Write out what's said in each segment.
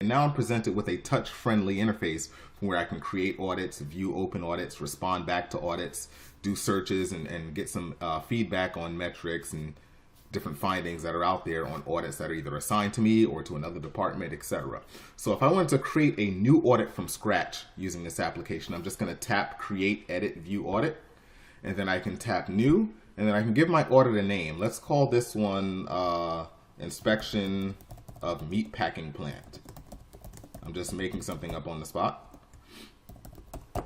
And now I'm presented with a touch-friendly interface where I can create audits, view open audits, respond back to audits, do searches, and get some feedback on metrics and different findings that are out there on audits that are either assigned to me or to another department, etc. So if I wanted to create a new audit from scratch using this application, I'm just going to tap Create, Edit, View Audit, and then I can tap New, and then I can give my audit a name. Let's call this one Inspection of Meat Packing Plant. I'm just making something up on the spot.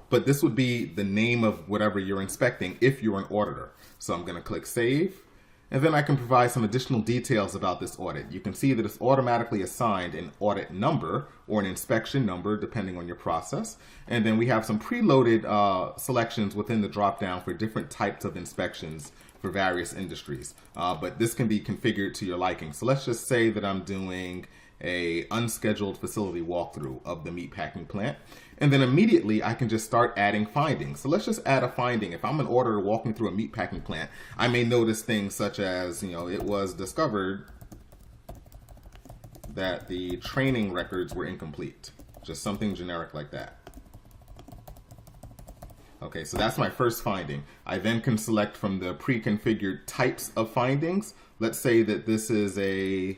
But this would be the name of whatever you're inspecting if you're an auditor. So I'm going to click Save. And then I can provide some additional details about this audit. You can see that it's automatically assigned an audit number or an inspection number, depending on your process. And then we have some preloaded selections within the drop-down for different types of inspections for various industries. But this can be configured to your liking. So let's just say that I'm doing a unscheduled facility walkthrough of the meatpacking plant. And then immediately I can just start adding findings. So let's just add a finding. If I'm an auditor walking through a meatpacking plant, I may notice things such as, it was discovered that the training records were incomplete. Just something generic like that. Okay, so that's my first finding. I then can select from the pre-configured types of findings. Let's say that this is a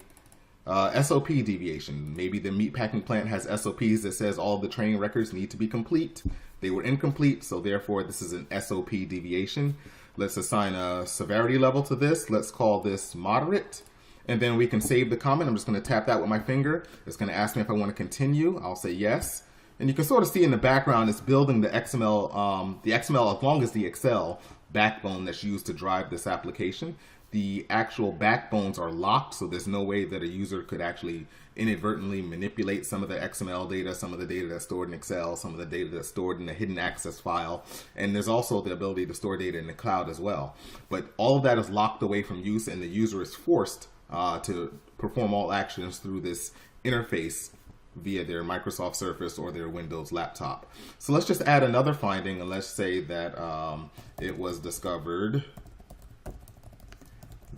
SOP deviation. Maybe the meatpacking plant has SOPs that says all the training records need to be complete. They were incomplete, so therefore this is an SOP deviation. Let's assign a severity level to this. Let's call this moderate. And then we can save the comment. I'm just going to tap that with my finger. It's going to ask me if I want to continue. I'll say yes. And you can sort of see in the background it's building the XML as long as the Excel backbone that's used to drive this application. The actual backbones are locked, so there's no way that a user could actually inadvertently manipulate some of the XML data, some of the data that's stored in Excel, some of the data that's stored in a hidden access file. And there's also the ability to store data in the cloud as well. But all of that is locked away from use, and the user is forced to perform all actions through this interface via their Microsoft Surface or their Windows laptop. So let's just add another finding, and let's say that it was discovered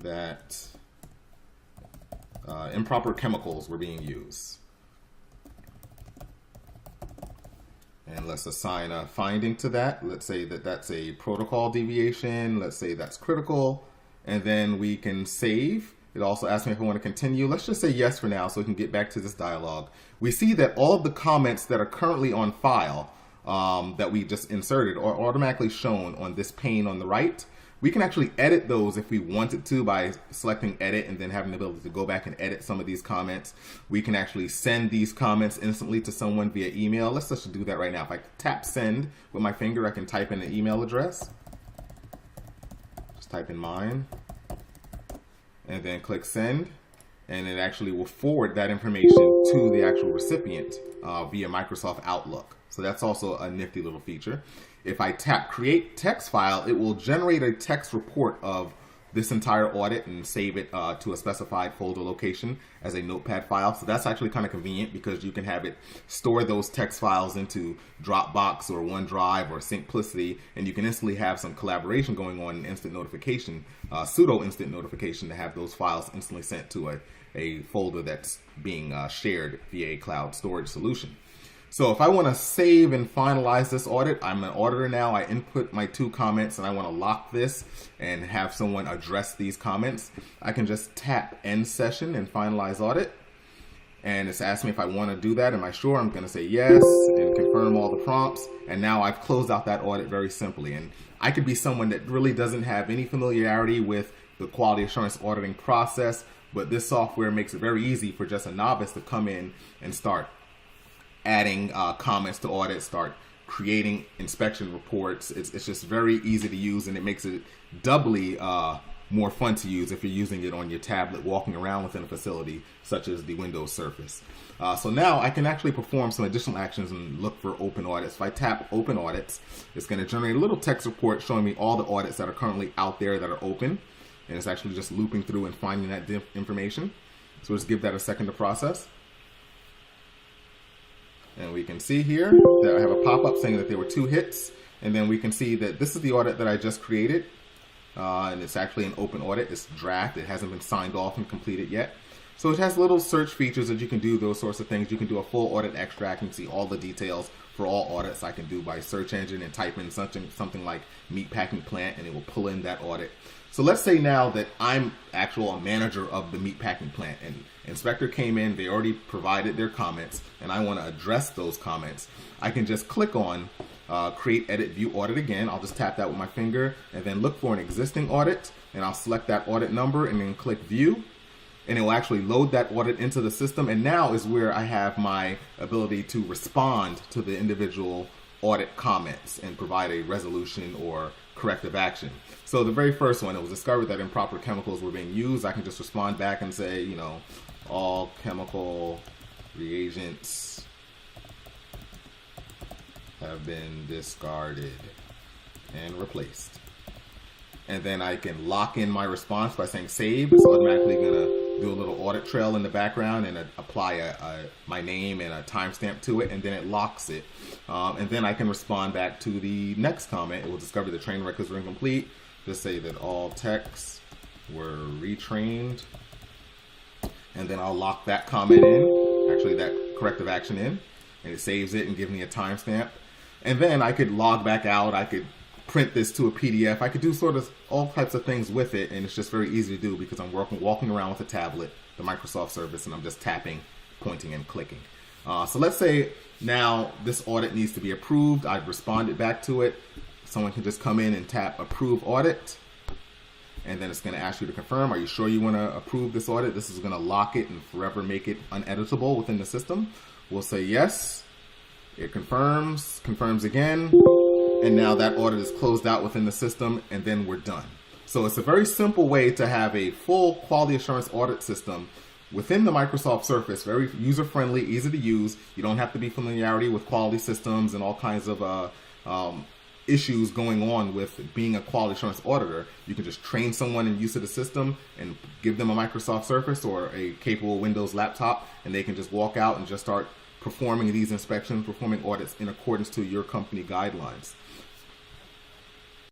that improper chemicals were being used. And let's assign a finding to that. Let's say that that's a protocol deviation. Let's say that's critical. And then we can save. It also asks me if I want to continue. Let's just say yes for now so we can get back to this dialogue. We see that all of the comments that are currently on file that we just inserted are automatically shown on this pane on the right. We can actually edit those if we wanted to by selecting edit and then having the ability to go back and edit some of these comments. We can actually send these comments instantly to someone via email. Let's just do that right now. If I tap send with my finger, I can type in an email address. Just type in mine and then click send. And it actually will forward that information to the actual recipient via Microsoft Outlook. So that's also a nifty little feature. If I tap create text file, it will generate a text report of this entire audit and save it to a specified folder location as a notepad file. So that's actually kind of convenient because you can have it store those text files into Dropbox or OneDrive or Syncplicity, and you can instantly have some collaboration going on in instant notification, pseudo instant notification, to have those files instantly sent to a folder that's being shared via a cloud storage solution. So if I want to save and finalize this audit, I'm an auditor now, I input my 2 comments and I want to lock this and have someone address these comments, I can just tap end session and finalize audit. And it's asking me if I want to do that. Am I sure? I'm going to say yes and confirm all the prompts. And now I've closed out that audit very simply. And I could be someone that really doesn't have any familiarity with the quality assurance auditing process, but this software makes it very easy for just a novice to come in and start adding comments to audit, start creating inspection reports. It's just very easy to use, and it makes it doubly more fun to use if you're using it on your tablet walking around within a facility such as the Windows Surface. So now I can actually perform some additional actions and look for open audits. If I tap open audits, it's going to generate a little text report showing me all the audits that are currently out there that are open, and it's actually just looping through and finding that information. So let's give that a second to process. And we can see here that I have a pop-up saying that there were 2 hits. And then we can see that this is the audit that I just created. And it's actually an open audit. It's draft. It hasn't been signed off and completed yet. So it has little search features that you can do those sorts of things. You can do a full audit extract and see all the details for all audits. I can do by search engine and type in something like meatpacking plant, and it will pull in that audit. So let's say now that I'm a manager of the meatpacking plant, and inspector came in, they already provided their comments, and I want to address those comments. I can just click on create, edit, view audit again. I'll just tap that with my finger and then look for an existing audit, and I'll select that audit number and then click view, and it will actually load that audit into the system. And now is where I have my ability to respond to the individual audit comments and provide a resolution or corrective action. So the very first one, it was discovered that improper chemicals were being used. I can just respond back and say, all chemical reagents have been discarded and replaced. And then I can lock in my response by saying save. It's automatically going to do a little audit trail in the background and apply my name and a timestamp to it, and then it locks it. And then I can respond back to the next comment. It will discover the training records were incomplete. Just say that all techs were retrained. And then I'll lock that comment in, actually that corrective action in, and it saves it and gives me a timestamp. And then I could log back out. I could print this to a PDF. I could do sort of all types of things with it, and it's just very easy to do because I'm walking around with a tablet, the Microsoft service, and I'm just tapping, pointing, and clicking. So let's say now this audit needs to be approved. I've responded back to it. Someone can just come in and tap approve audit, and then it's going to ask you to confirm. Are you sure you want to approve this audit? This is going to lock it and forever make it uneditable within the system. We'll say yes. It confirms again. And now that audit is closed out within the system, and then we're done. So it's a very simple way to have a full quality assurance audit system within the Microsoft Surface. Very user-friendly, easy to use. You don't have to be familiarity with quality systems and all kinds of issues going on with being a quality assurance auditor. You can just train someone in use of the system and give them a Microsoft Surface or a capable Windows laptop, and they can just walk out and just start performing these inspections, performing audits in accordance to your company guidelines.